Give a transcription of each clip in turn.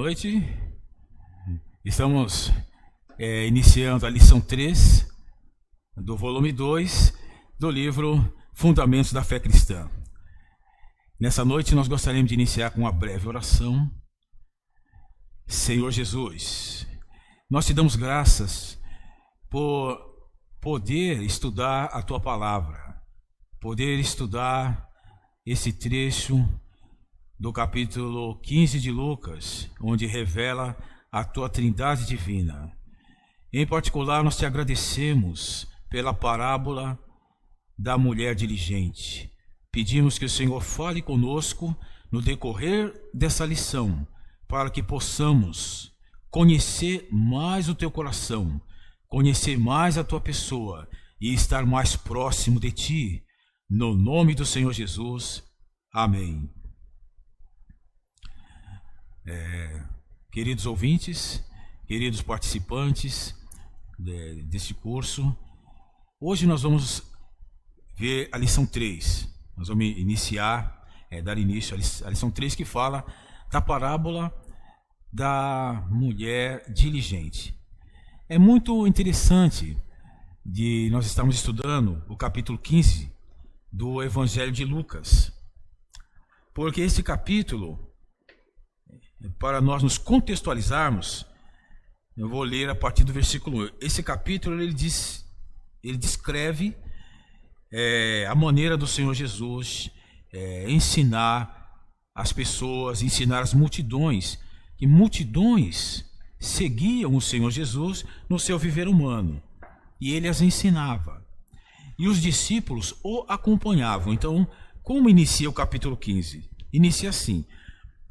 noite. Estamos iniciando a lição 3 do volume 2 do livro Fundamentos da Fé Cristã. Nessa noite nós gostaríamos de iniciar com uma breve oração. Senhor Jesus, nós te damos graças por poder estudar a tua palavra, poder estudar esse trecho do capítulo 15 de Lucas, onde revela a tua trindade divina. Em particular, nós te agradecemos pela parábola da mulher diligente. Pedimos que o Senhor fale conosco no decorrer dessa lição, para que possamos conhecer mais o teu coração, conhecer mais a tua pessoa e estar mais próximo de ti. No nome do Senhor Jesus. Amém. Queridos ouvintes, queridos participantes deste curso, hoje nós vamos ver a lição 3. Nós vamos dar início à lição 3, que fala da parábola da mulher diligente. É muito interessante de nós estarmos estudando o capítulo 15 do Evangelho de Lucas, porque esse capítulo, para nós nos contextualizarmos, eu vou ler a partir do versículo 1. Esse capítulo ele descreve a maneira do Senhor Jesus ensinar as pessoas, ensinar as multidões, que multidões seguiam o Senhor Jesus no seu viver humano, e ele as ensinava, e os discípulos o acompanhavam. Então, como inicia o capítulo 15? Inicia assim: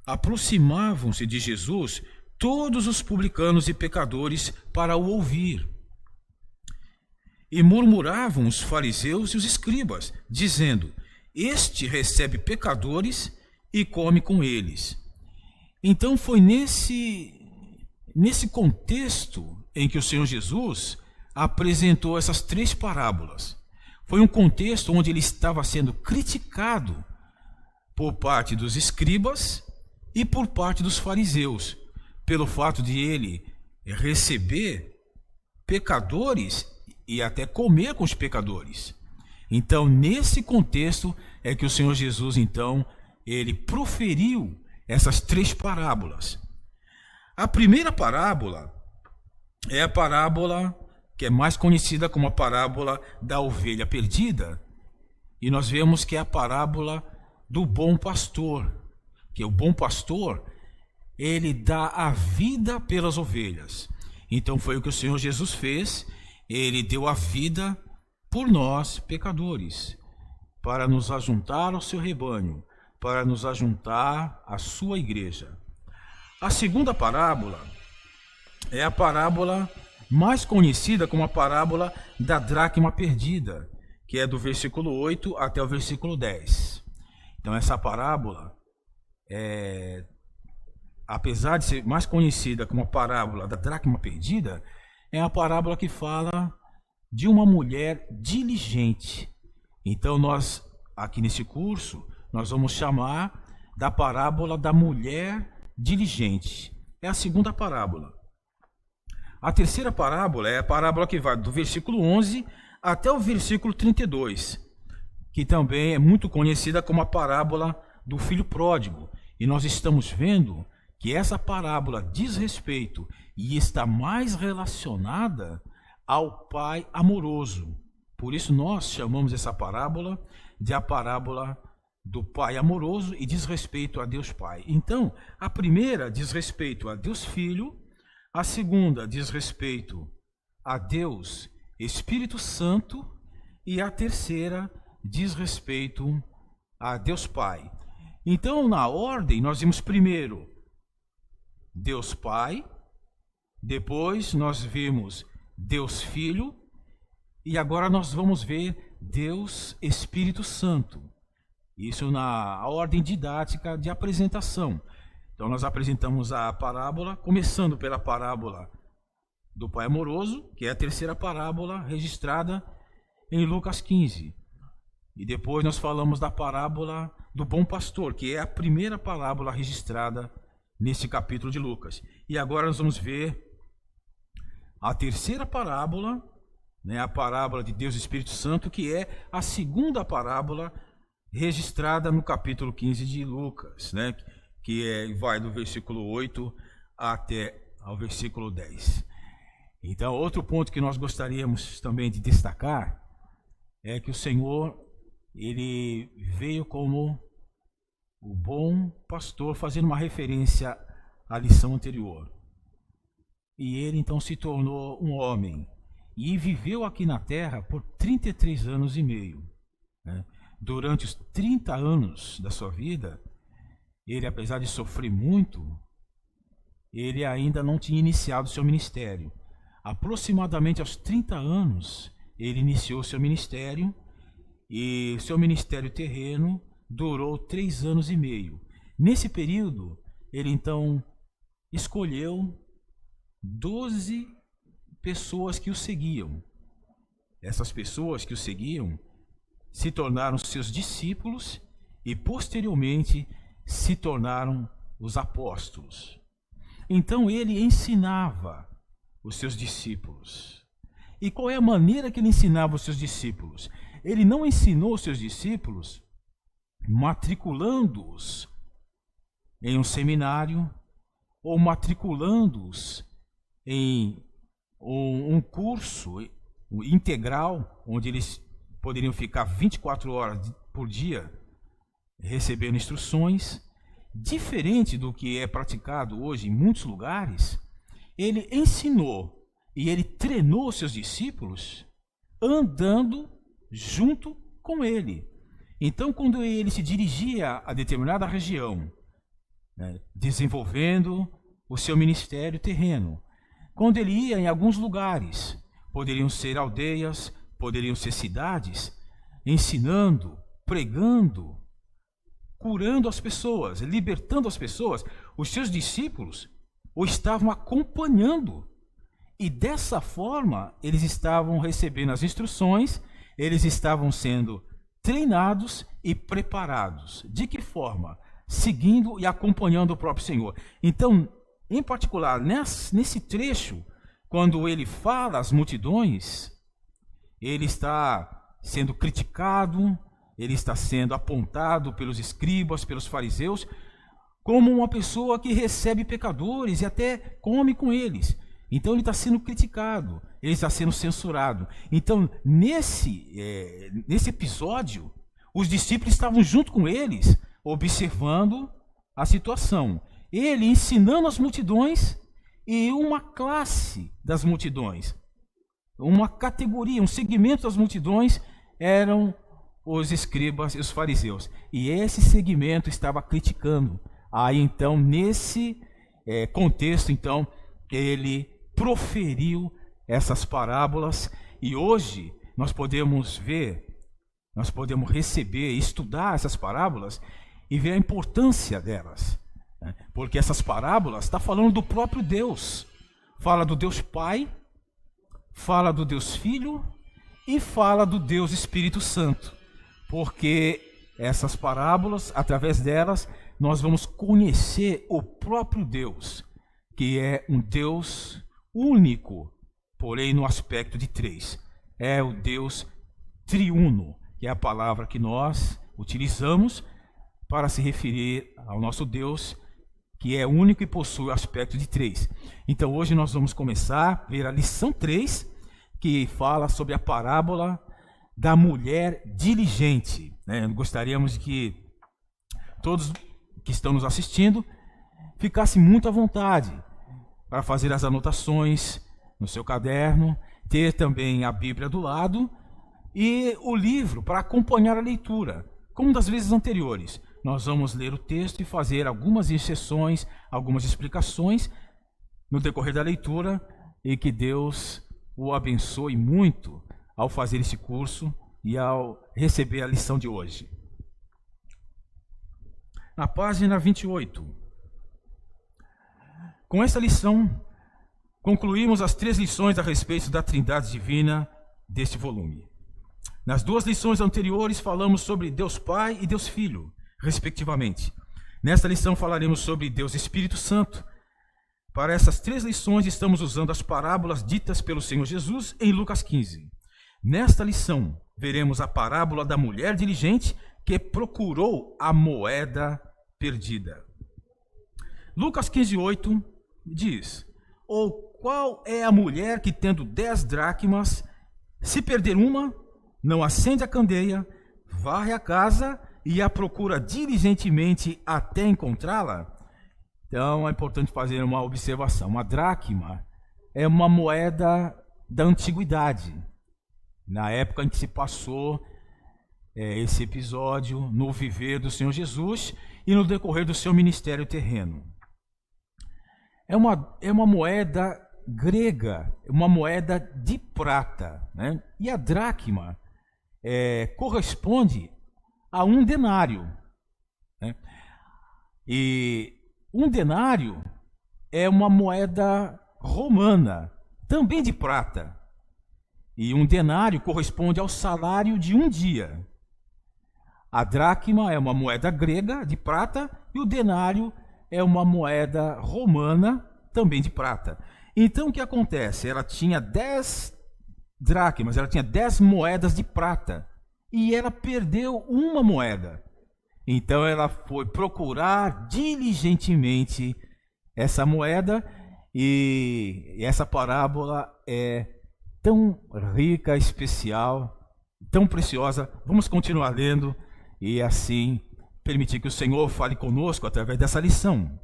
aproximavam-se de Jesus todos os publicanos e pecadores para o ouvir. E murmuravam os fariseus e os escribas, dizendo: este recebe pecadores e come com eles. Então foi nesse contexto em que o Senhor Jesus apresentou essas 3 parábolas. Foi um contexto onde ele estava sendo criticado por parte dos escribas e por parte dos fariseus, pelo fato de ele receber pecadores e até comer com os pecadores. Então, nesse contexto é que o Senhor Jesus, então, ele proferiu essas 3 parábolas. A primeira parábola é a parábola que é mais conhecida como a parábola da ovelha perdida, e nós vemos que é a parábola do bom pastor, que o bom pastor, ele dá a vida pelas ovelhas. Então foi o que o Senhor Jesus fez. Ele deu a vida por nós, pecadores, para nos ajuntar ao seu rebanho, para nos ajuntar à sua igreja. A segunda parábola é a parábola mais conhecida como a parábola da dracma perdida, que é do versículo 8 até o versículo 10. Então essa parábola, apesar de ser mais conhecida como a parábola da dracma perdida, é a parábola que fala de uma mulher diligente. Então nós, aqui nesse curso, nós vamos chamar da parábola da mulher diligente. É a segunda parábola. A terceira parábola é a parábola que vai do versículo 11 até o versículo 32, que também é muito conhecida como a parábola do filho pródigo. E nós estamos vendo que essa parábola diz respeito e está mais relacionada ao pai amoroso. Por isso nós chamamos essa parábola de a parábola do pai amoroso e diz respeito a Deus Pai. Então, a primeira diz respeito a Deus Filho, a segunda diz respeito a Deus Espírito Santo e a terceira diz respeito a Deus Pai. Então, na ordem, nós vimos primeiro Deus Pai, depois nós vimos Deus Filho e agora nós vamos ver Deus Espírito Santo. Isso na ordem didática de apresentação. Então nós apresentamos a parábola, começando pela parábola do Pai amoroso, que é a terceira parábola registrada em Lucas 15. E depois nós falamos da parábola do bom pastor, que é a primeira parábola registrada nesse capítulo de Lucas. E agora nós vamos ver a terceira parábola, né, a parábola de Deus e Espírito Santo, que é a segunda parábola registrada no capítulo 15 de Lucas, né, vai do versículo 8 até ao versículo 10. Então, outro ponto que nós gostaríamos também de destacar é que o Senhor, ele veio como o bom pastor, fazendo uma referência à lição anterior. E ele então se tornou um homem e viveu aqui na terra por 33 anos e meio. Né? Durante os 30 anos da sua vida, ele, apesar de sofrer muito, ele ainda não tinha iniciado seu ministério. Aproximadamente aos 30 anos, ele iniciou seu ministério, e seu ministério terreno durou 3 anos e meio. Nesse período, ele então escolheu 12 pessoas que o seguiam. Essas pessoas que o seguiam se tornaram seus discípulos e posteriormente se tornaram os apóstolos. Então ele ensinava os seus discípulos. E qual é a maneira que ele ensinava os seus discípulos? Ele não ensinou os seus discípulos matriculando-os em um seminário ou matriculando-os em um curso integral, onde eles poderiam ficar 24 horas por dia recebendo instruções. Diferente do que é praticado hoje em muitos lugares, ele ensinou e ele treinou seus discípulos andando junto com ele. Então, quando ele se dirigia a determinada região, né, desenvolvendo o seu ministério terreno, quando ele ia em alguns lugares, poderiam ser aldeias, poderiam ser cidades, ensinando, pregando, curando as pessoas, libertando as pessoas, os seus discípulos o estavam acompanhando. E dessa forma, eles estavam recebendo as instruções, eles estavam sendo treinados e preparados. De que forma? Seguindo e acompanhando o próprio Senhor. Então, em particular, nesse trecho, quando ele fala às multidões, ele está sendo criticado, ele está sendo apontado pelos escribas, pelos fariseus, como uma pessoa que recebe pecadores e até come com eles. Então ele está sendo criticado, ele está sendo censurado. Então, nesse episódio, os discípulos estavam junto com eles, observando a situação. Ele ensinando as multidões e uma classe das multidões, uma categoria, um segmento das multidões eram os escribas e os fariseus. E esse segmento estava criticando. Aí então, nesse contexto, então, ele proferiu essas parábolas, e hoje nós podemos ver, nós podemos receber e estudar essas parábolas e ver a importância delas, né? Porque essas parábolas estão falando do próprio Deus, fala do Deus Pai, fala do Deus Filho e fala do Deus Espírito Santo, porque essas parábolas, através delas, nós vamos conhecer o próprio Deus, que é um Deus único, porém no aspecto de três. É o Deus triuno, que é a palavra que nós utilizamos para se referir ao nosso Deus, que é único e possui o aspecto de três. Então hoje nós vamos começar a ver a lição 3, que fala sobre a parábola da mulher diligente, né? Gostaríamos que todos que estão nos assistindo ficassem muito à vontade para fazer as anotações no seu caderno, ter também a Bíblia do lado e o livro para acompanhar a leitura. Como das vezes anteriores, nós vamos ler o texto e fazer algumas inserções, algumas explicações no decorrer da leitura, e que Deus o abençoe muito ao fazer esse curso e ao receber a lição de hoje. Na página 28. Com essa lição, concluímos as 3 lições a respeito da Trindade Divina deste volume. Nas 2 lições anteriores falamos sobre Deus Pai e Deus Filho, respectivamente. Nesta lição falaremos sobre Deus Espírito Santo. Para essas 3 lições estamos usando as parábolas ditas pelo Senhor Jesus em Lucas 15. Nesta lição veremos a parábola da mulher diligente que procurou a moeda perdida. Lucas 15:8 diz: ou qual é a mulher que, tendo 10 dracmas, se perder uma, não acende a candeia, varre a casa e a procura diligentemente até encontrá-la? Então é importante fazer uma observação. Uma dracma é uma moeda da antiguidade, na época em que se passou esse episódio no viver do Senhor Jesus e no decorrer do seu ministério terreno. É uma moeda grega, uma moeda de prata, né? E a dracma corresponde a um denário, né? E um denário é uma moeda romana, também de prata. E um denário corresponde ao salário de um dia. A dracma é uma moeda grega de prata e o denário é uma moeda romana, também de prata. Então o que acontece? Ela tinha 10 dracmas, ela tinha 10 moedas de prata e ela perdeu uma moeda. Então ela foi procurar diligentemente essa moeda, e essa parábola é tão rica, especial, tão preciosa. Vamos continuar lendo e assim permitir que o Senhor fale conosco através dessa lição.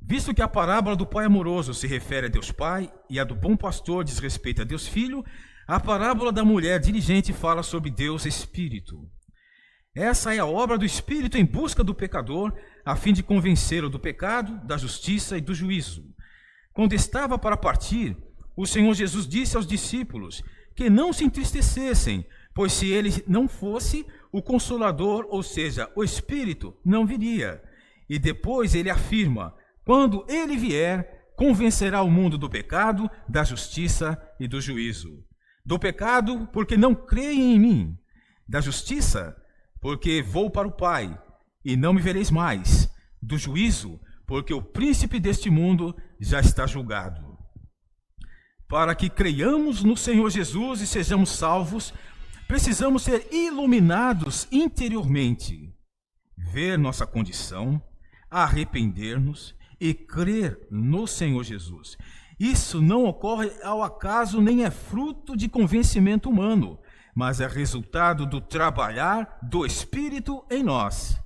Visto que a parábola do pai amoroso se refere a Deus Pai e a do bom pastor diz respeito a Deus Filho, a parábola da mulher diligente fala sobre Deus Espírito. Essa é a obra do Espírito em busca do pecador, a fim de convencê-lo do pecado, da justiça e do juízo. Quando estava para partir, o Senhor Jesus disse aos discípulos que não se entristecessem, pois se ele não fosse, o Consolador, ou seja, o Espírito, não viria. E depois ele afirma: quando ele vier, convencerá o mundo do pecado, da justiça e do juízo. Do pecado, porque não creem em mim. Da justiça, porque vou para o Pai, e não me vereis mais. Do juízo, porque o príncipe deste mundo já está julgado. Para que creiamos no Senhor Jesus e sejamos salvos, precisamos ser iluminados interiormente, ver nossa condição, arrepender-nos e crer no Senhor Jesus. Isso não ocorre ao acaso nem é fruto de convencimento humano, mas é resultado do trabalhar do Espírito em nós.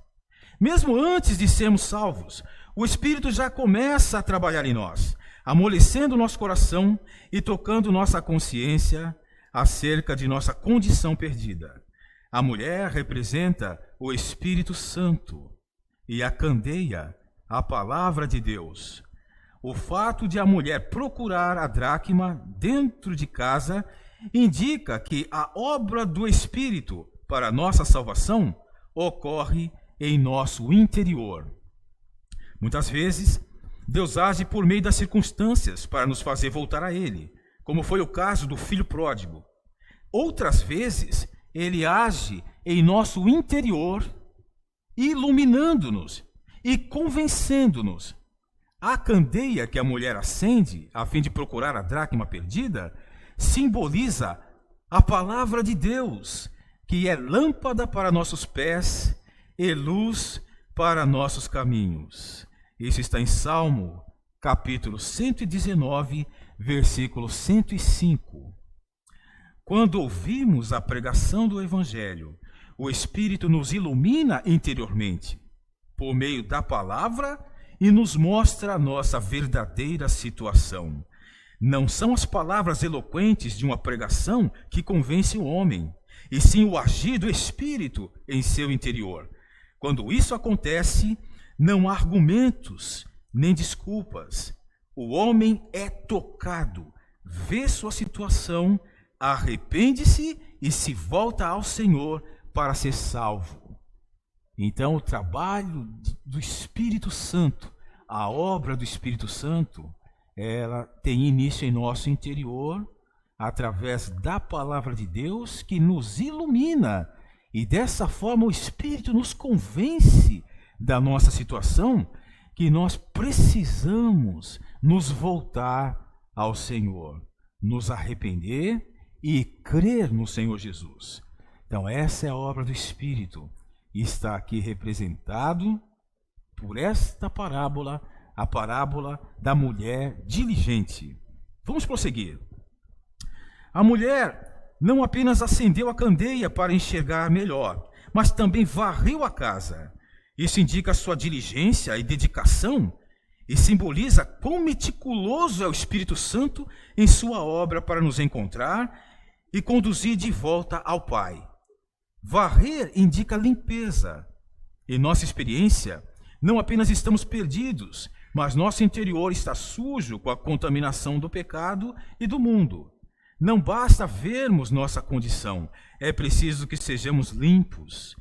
Mesmo antes de sermos salvos, o Espírito já começa a trabalhar em nós, amolecendo nosso coração e tocando nossa consciência acerca de nossa condição perdida. A mulher representa o Espírito Santo e a candeia, a palavra de Deus. O fato de a mulher procurar a dracma dentro de casa indica que a obra do Espírito para nossa salvação ocorre em nosso interior. Muitas vezes, Deus age por meio das circunstâncias para nos fazer voltar a Ele, como foi o caso do filho pródigo. Outras vezes, Ele age em nosso interior, iluminando-nos e convencendo-nos. A candeia que a mulher acende a fim de procurar a dracma perdida simboliza a palavra de Deus, que é lâmpada para nossos pés e luz para nossos caminhos. Isso está em Salmo, capítulo 119, versículo 105. Quando ouvimos a pregação do Evangelho, o Espírito nos ilumina interiormente, por meio da palavra, e nos mostra a nossa verdadeira situação. Não são as palavras eloquentes de uma pregação que convence o homem, e sim o agir do Espírito em seu interior. Quando isso acontece, não há argumentos nem desculpas. O homem é tocado, vê sua situação, arrepende-se e se volta ao Senhor para ser salvo. Então, o trabalho do Espírito Santo, a obra do Espírito Santo, ela tem início em nosso interior, através da palavra de Deus que nos ilumina. E dessa forma o Espírito nos convence da nossa situação que nós precisamos nos voltar ao Senhor, nos arrepender e crer no Senhor Jesus. Então essa é a obra do Espírito e está aqui representado por esta parábola, a parábola da mulher diligente. Vamos prosseguir. A mulher não apenas acendeu a candeia para enxergar melhor, mas também varreu a casa. Isso indica a sua diligência e dedicação e simboliza quão meticuloso é o Espírito Santo em sua obra para nos encontrar e conduzir de volta ao Pai. Varrer indica limpeza. Em nossa experiência, não apenas estamos perdidos, mas nosso interior está sujo com a contaminação do pecado e do mundo. Não basta vermos nossa condição, é preciso que sejamos limpos.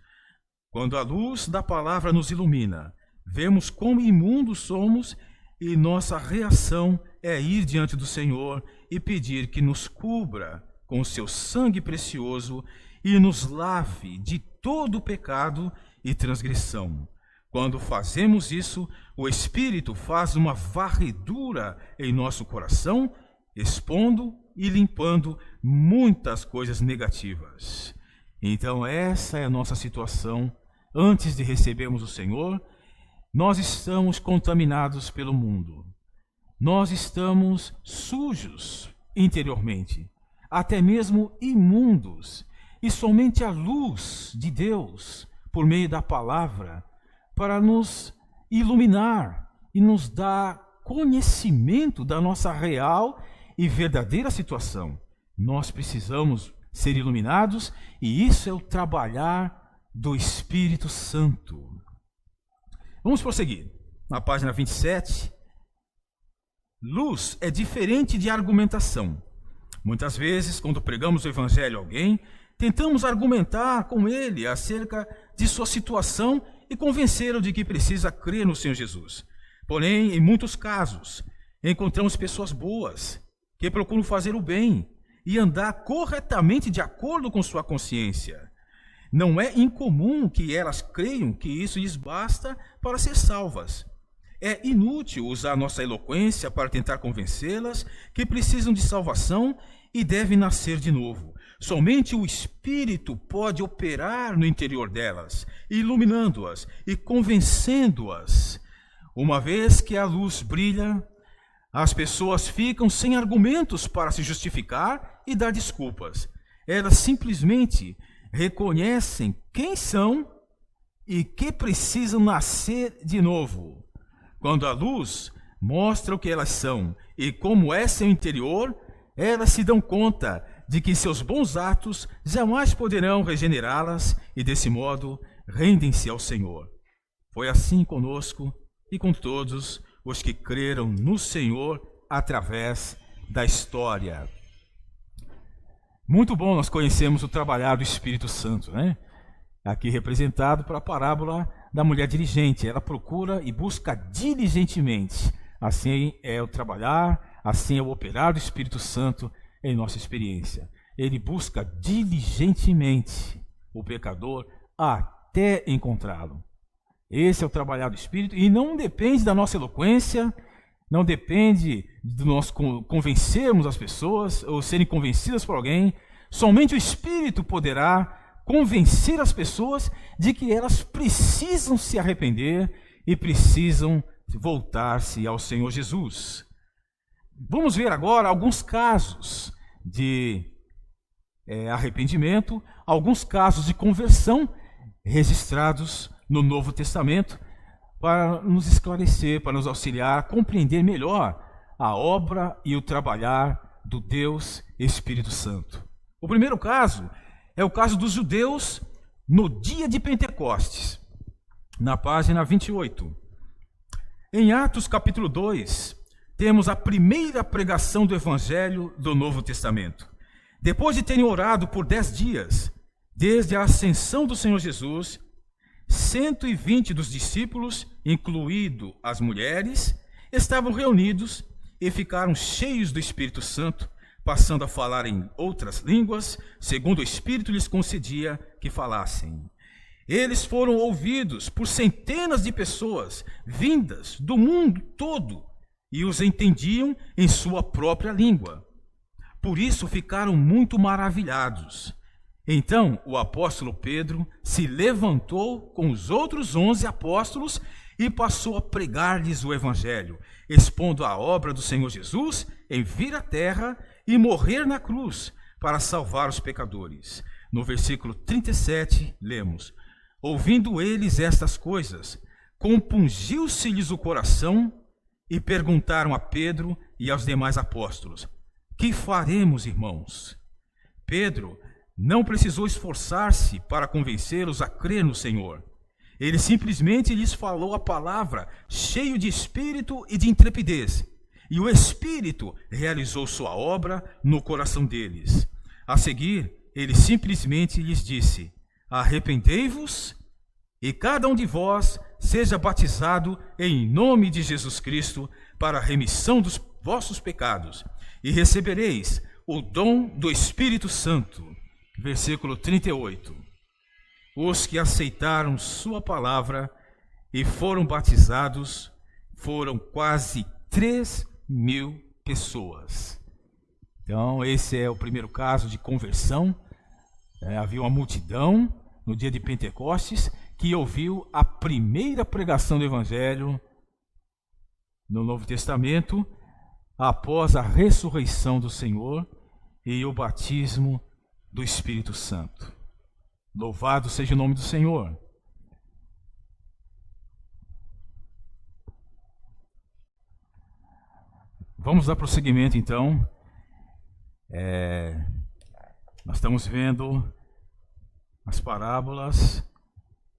Quando a luz da palavra nos ilumina, vemos quão imundos somos e nossa reação é ir diante do Senhor e pedir que nos cubra com o seu sangue precioso e nos lave de todo o pecado e transgressão. Quando fazemos isso, o Espírito faz uma varredura em nosso coração, expondo e limpando muitas coisas negativas. Então essa é a nossa situação. Antes de recebermos o Senhor, nós estamos contaminados pelo mundo. Nós estamos sujos interiormente, até mesmo imundos. E somente a luz de Deus, por meio da palavra, para nos iluminar e nos dar conhecimento da nossa real e verdadeira situação. Nós precisamos ser iluminados e isso é o trabalhar do Espírito Santo. Vamos prosseguir. Na página 27, luz é diferente de argumentação. Muitas vezes, quando pregamos o Evangelho a alguém, tentamos argumentar com ele acerca de sua situação e convencê-lo de que precisa crer no Senhor Jesus. Porém, em muitos casos, encontramos pessoas boas que procuram fazer o bem e andar corretamente de acordo com sua consciência. Não é incomum que elas creiam que isso lhes basta para ser salvas. É inútil usar nossa eloquência para tentar convencê-las que precisam de salvação e devem nascer de novo. Somente o Espírito pode operar no interior delas, iluminando-as e convencendo-as. Uma vez que a luz brilha, as pessoas ficam sem argumentos para se justificar e dar desculpas. Elas simplesmente reconhecem quem são e que precisam nascer de novo. Quando a luz mostra o que elas são e como é seu interior, elas se dão conta de que seus bons atos jamais poderão regenerá-las e, desse modo, rendem-se ao Senhor. Foi assim conosco e com todos os que creram no Senhor através da história. Muito bom nós conhecemos o trabalhar do Espírito Santo, né? Aqui representado pela parábola da mulher diligente. Ela procura e busca diligentemente. Assim é o trabalhar, assim é o operar do Espírito Santo em nossa experiência. Ele busca diligentemente o pecador até encontrá-lo. Esse é o trabalhar do Espírito e não depende da nossa eloquência, não depende de nós convencermos as pessoas ou serem convencidas por alguém. Somente o Espírito poderá convencer as pessoas de que elas precisam se arrepender e precisam voltar-se ao Senhor Jesus. Vamos ver agora alguns casos de arrependimento, alguns casos de conversão registrados no Novo Testamento para nos esclarecer, para nos auxiliar a compreender melhor a obra e o trabalhar do Deus Espírito Santo. O primeiro caso é o caso dos judeus no dia de Pentecostes, na página 28. Em Atos capítulo 2, temos a primeira pregação do Evangelho do Novo Testamento. Depois de terem orado por 10 dias, desde a ascensão do Senhor Jesus, 120 dos discípulos, incluindo as mulheres, estavam reunidos e ficaram cheios do Espírito Santo, passando a falar em outras línguas, segundo o Espírito lhes concedia que falassem. Eles foram ouvidos por centenas de pessoas vindas do mundo todo e os entendiam em sua própria língua. Por isso ficaram muito maravilhados. Então o apóstolo Pedro se levantou com os outros 11 apóstolos e passou a pregar-lhes o evangelho, expondo a obra do Senhor Jesus em vir à terra e morrer na cruz para salvar os pecadores. No versículo 37, lemos: ouvindo eles estas coisas, compungiu-se-lhes o coração e perguntaram a Pedro e aos demais apóstolos: que faremos, irmãos? Pedro não precisou esforçar-se para convencê-los a crer no Senhor. Ele simplesmente lhes falou a palavra, cheio de espírito e de intrepidez. E o Espírito realizou sua obra no coração deles. A seguir, ele simplesmente lhes disse: arrependei-vos e cada um de vós seja batizado em nome de Jesus Cristo para a remissão dos vossos pecados, e recebereis o dom do Espírito Santo. Versículo 38. Os que aceitaram sua palavra e foram batizados foram quase 3.000 pessoas. Então, esse é o primeiro caso de conversão. Havia uma multidão no dia de Pentecostes que ouviu a primeira pregação do Evangelho no Novo Testamento após a ressurreição do Senhor e o batismo do Espírito Santo. Louvado seja o nome do Senhor. Vamos dar prosseguimento então. Nós estamos vendo as parábolas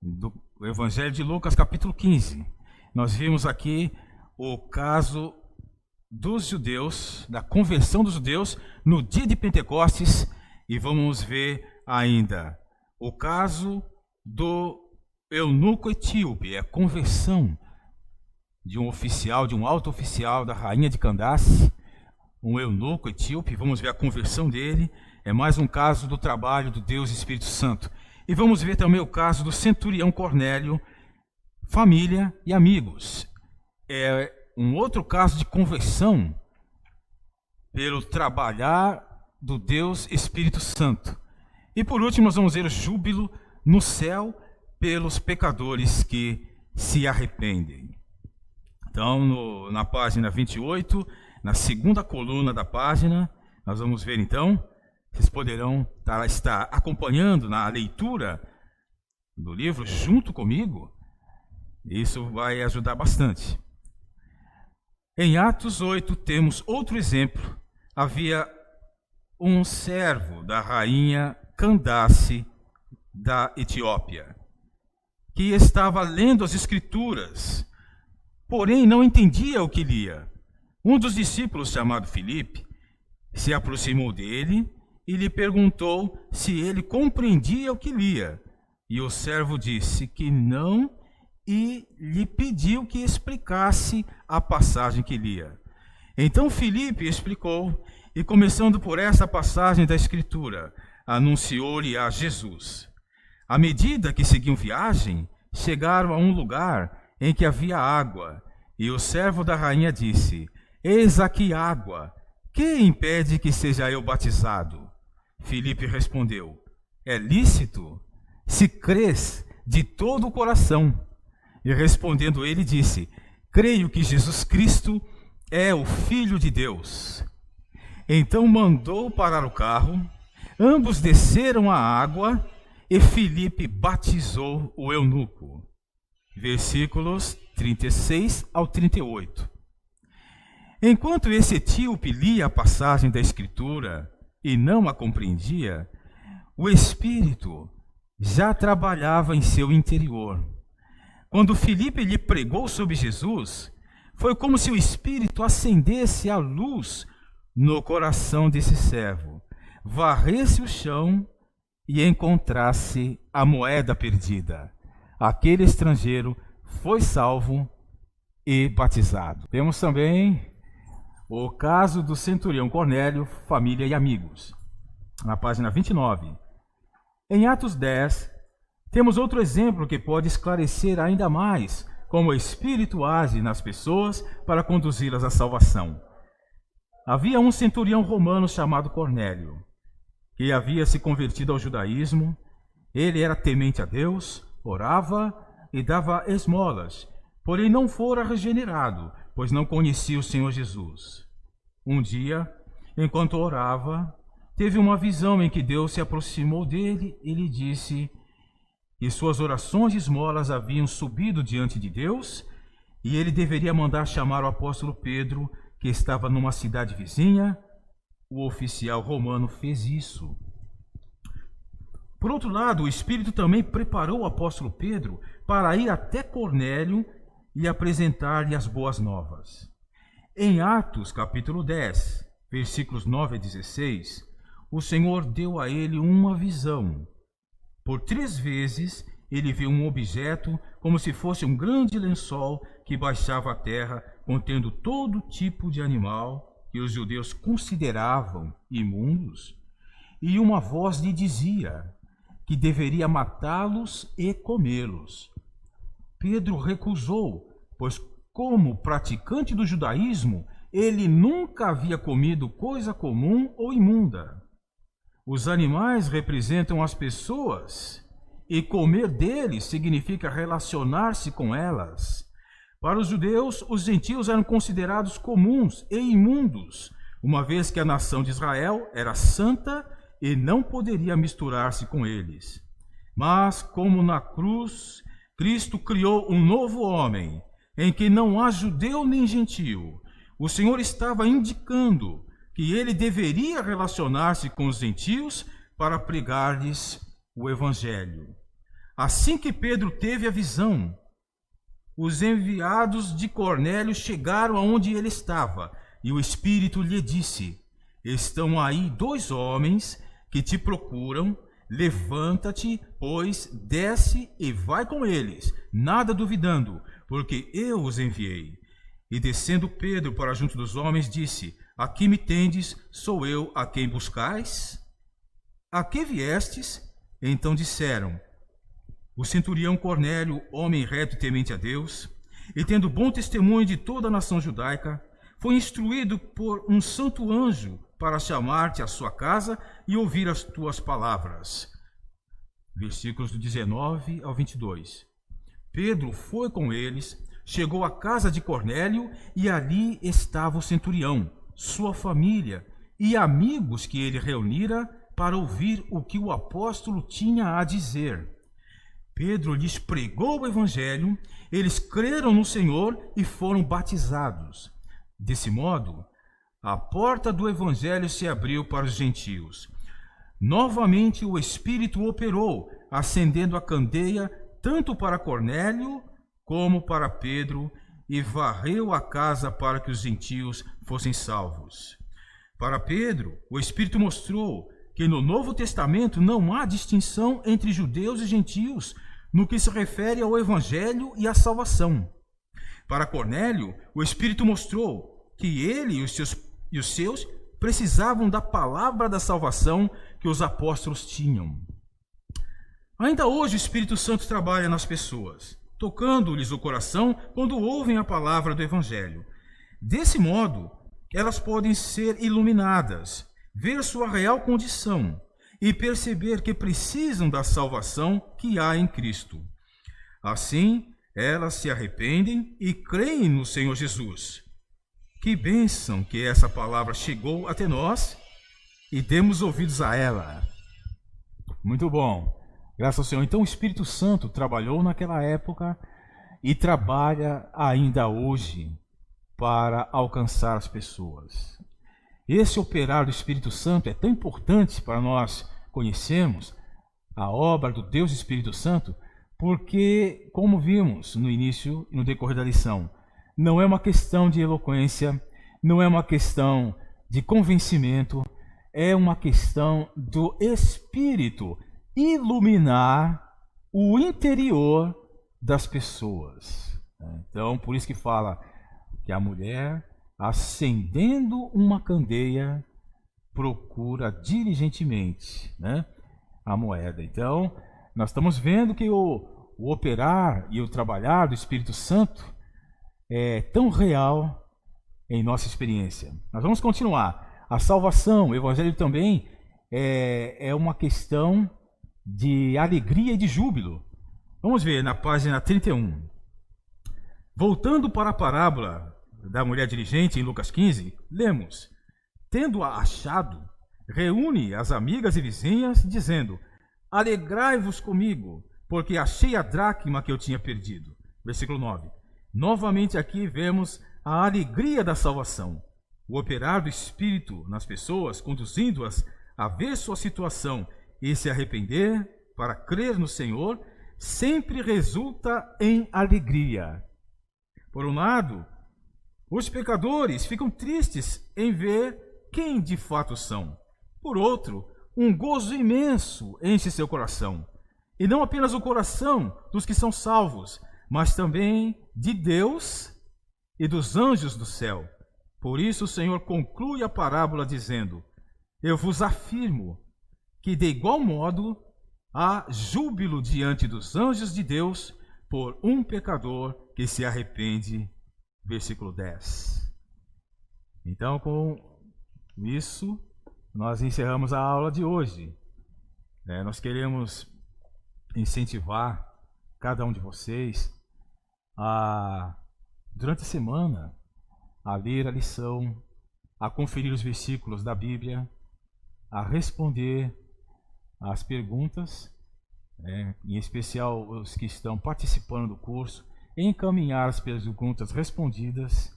do Evangelho de Lucas, capítulo 15. Nós vimos aqui o caso dos judeus, da conversão dos judeus no dia de Pentecostes, e vamos ver ainda o caso do eunuco etíope, a conversão de um oficial, de um alto oficial da rainha de Candace, um eunuco etíope. Vamos ver a conversão dele. É mais um caso do trabalho do Deus Espírito Santo. E vamos ver também o caso do centurião Cornélio, família e amigos. É um outro caso de conversão pelo trabalhar do Deus Espírito Santo. E por último, nós vamos ver o júbilo no céu pelos pecadores que se arrependem. Então, na página 28, na segunda coluna da página, nós vamos ver então, vocês poderão estar acompanhando na leitura do livro junto comigo. Isso vai ajudar bastante. Em Atos 8 temos outro exemplo. Havia um servo da rainha Candace da Etiópia, que estava lendo as Escrituras, porém não entendia o que lia. Um dos discípulos, chamado Filipe, se aproximou dele e lhe perguntou se ele compreendia o que lia. E o servo disse que não e lhe pediu que explicasse a passagem que lia. Então Filipe explicou, e começando por essa passagem da Escritura, anunciou-lhe a Jesus. À medida que seguiam viagem, chegaram a um lugar em que havia água, e o servo da rainha disse: eis aqui água, que impede que seja eu batizado? Filipe respondeu: é lícito, se crês de todo o coração. E respondendo ele disse: creio que Jesus Cristo é o Filho de Deus. Então mandou parar o carro, ambos desceram à água e Filipe batizou o eunuco. Versículos 36 ao 38. Enquanto esse etíope lia a passagem da Escritura e não a compreendia, o Espírito já trabalhava em seu interior. Quando Filipe lhe pregou sobre Jesus, foi como se o Espírito acendesse a luz no coração desse servo, varresse o chão e encontrasse a moeda perdida. Aquele estrangeiro foi salvo e batizado. Temos também o caso do centurião Cornélio, família e amigos. Na página 29. Em Atos 10, Temos outro exemplo que pode esclarecer ainda mais como o Espírito age nas pessoas para conduzi-las à salvação. Havia um centurião romano chamado Cornélio, que havia se convertido ao judaísmo. Ele era temente a Deus, orava e dava esmolas, porém não fora regenerado, pois não conhecia o Senhor Jesus. Um dia, enquanto orava, teve uma visão em que Deus se aproximou dele e lhe disse que suas orações e esmolas haviam subido diante de Deus e ele deveria mandar chamar o apóstolo Pedro, que estava numa cidade vizinha. O oficial romano fez isso. Por outro lado, o Espírito também preparou o apóstolo Pedro para ir até Cornélio e apresentar-lhe as boas novas. Em Atos, capítulo 10, versículos 9 a 16, o Senhor deu a ele uma visão. Por 3 vezes ele viu um objeto como se fosse um grande lençol que baixava à terra, contendo todo tipo de animal que os judeus consideravam imundos, e uma voz lhe dizia que deveria matá-los e comê-los. Pedro recusou, pois como praticante do judaísmo, ele nunca havia comido coisa comum ou imunda. Os animais representam as pessoas, e comer deles significa relacionar-se com elas. Para os judeus, os gentios eram considerados comuns e imundos, uma vez que a nação de Israel era santa e não poderia misturar-se com eles. Mas, como na cruz, Cristo criou um novo homem, em que não há judeu nem gentio, o Senhor estava indicando que ele deveria relacionar-se com os gentios para pregar-lhes o Evangelho. Assim que Pedro teve a visão, os enviados de Cornélio chegaram aonde ele estava, e o Espírito lhe disse: estão aí 2 homens que te procuram. Levanta-te, pois, desce e vai com eles, nada duvidando, porque eu os enviei. E descendo Pedro para junto dos homens, disse: aqui me tendes, sou eu a quem buscais? A que viestes? Então disseram: o centurião Cornélio, homem reto e temente a Deus, e tendo bom testemunho de toda a nação judaica, foi instruído por um santo anjo para chamar-te à sua casa e ouvir as tuas palavras. Versículos do 19 ao 22. Pedro foi com eles, chegou à casa de Cornélio, e ali estava o centurião, sua família e amigos que ele reunira para ouvir o que o apóstolo tinha a dizer. Pedro lhes pregou o evangelho, eles creram no Senhor e foram batizados. Desse modo, a porta do evangelho se abriu para os gentios. Novamente o Espírito operou, acendendo a candeia tanto para Cornélio como para Pedro, e varreu a casa para que os gentios fossem salvos. Para Pedro, o Espírito mostrou que no Novo Testamento não há distinção entre judeus e gentios no que se refere ao Evangelho e à salvação. Para Cornélio, o Espírito mostrou que ele e os seus precisavam da palavra da salvação que os apóstolos tinham. Ainda hoje o Espírito Santo trabalha nas pessoas, tocando-lhes o coração quando ouvem a palavra do Evangelho. Desse modo, elas podem ser iluminadas, ver sua real condição e perceber que precisam da salvação que há em Cristo. Assim, elas se arrependem e creem no Senhor Jesus. Que bênção que essa palavra chegou até nós e demos ouvidos a ela. Muito bom. Graças ao Senhor. Então o Espírito Santo trabalhou naquela época e trabalha ainda hoje para alcançar as pessoas. Esse operar do Espírito Santo é tão importante para nós conhecermos a obra do Deus Espírito Santo, porque, como vimos no início e no decorrer da lição, não é uma questão de eloquência, não é uma questão de convencimento, é uma questão do Espírito iluminar o interior das pessoas. Então, por isso que fala que a mulher, acendendo uma candeia, procura diligentemente, a moeda. Então, Nós estamos vendo que o operar e o trabalhar do Espírito Santo é tão real em nossa experiência. Nós vamos continuar. A salvação, o Evangelho também é uma questão de alegria e de júbilo. Vamos ver na página 31. Voltando para a parábola da mulher diligente em Lucas 15, lemos: tendo-a achado, reúne as amigas e vizinhas, dizendo: alegrai-vos comigo, porque achei a dracma que eu tinha perdido. Versículo 9. Novamente aqui vemos a alegria da salvação, o operar do Espírito nas pessoas, conduzindo-as a ver sua situação e se arrepender para crer no Senhor, sempre resulta em alegria. Por um lado, os pecadores ficam tristes em ver quem de fato são. Por outro, um gozo imenso enche seu coração. E não apenas o coração dos que são salvos, mas também de Deus e dos anjos do céu. Por isso o Senhor conclui a parábola dizendo: eu vos afirmo que de igual modo há júbilo diante dos anjos de Deus por um pecador que se arrepende. Versículo 10. Então, com isso, nós encerramos a aula de hoje. Nós queremos incentivar cada um de vocês a, durante a semana, a ler a lição, a conferir os versículos da Bíblia, a responder as perguntas, em especial os que estão participando do curso, encaminhar as perguntas respondidas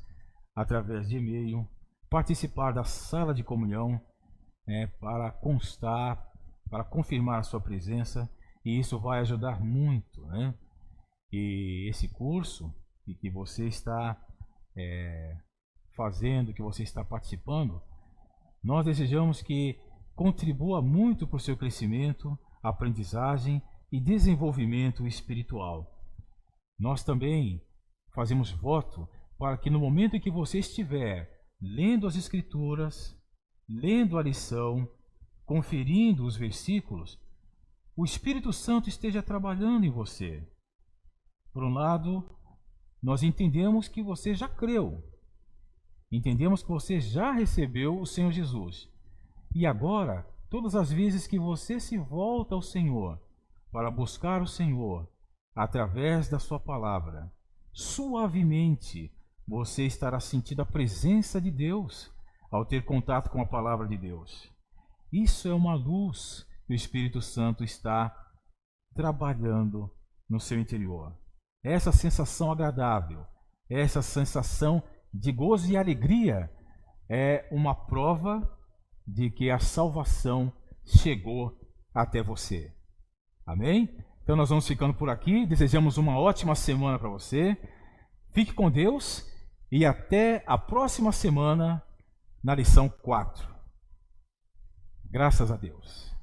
através de e-mail, participar da sala de comunhão, para constar, para confirmar a sua presença, e isso vai ajudar muito, E esse curso que você está fazendo, que você está participando, nós desejamos que contribua muito para o seu crescimento, aprendizagem e desenvolvimento espiritual. Nós também fazemos voto para que no momento em que você estiver lendo as Escrituras, lendo a lição, conferindo os versículos, o Espírito Santo esteja trabalhando em você. Por um lado, nós entendemos que você já creu, entendemos que você já recebeu o Senhor Jesus. E agora, todas as vezes que você se volta ao Senhor para buscar o Senhor através da sua palavra, suavemente você estará sentindo a presença de Deus ao ter contato com a palavra de Deus. Isso é uma luz que o Espírito Santo está trabalhando no seu interior. Essa sensação agradável, essa sensação de gozo e alegria é uma prova de que a salvação chegou até você. Amém? Então nós vamos ficando por aqui. Desejamos uma ótima semana para você. Fique com Deus e até a próxima semana na lição 4. Graças a Deus.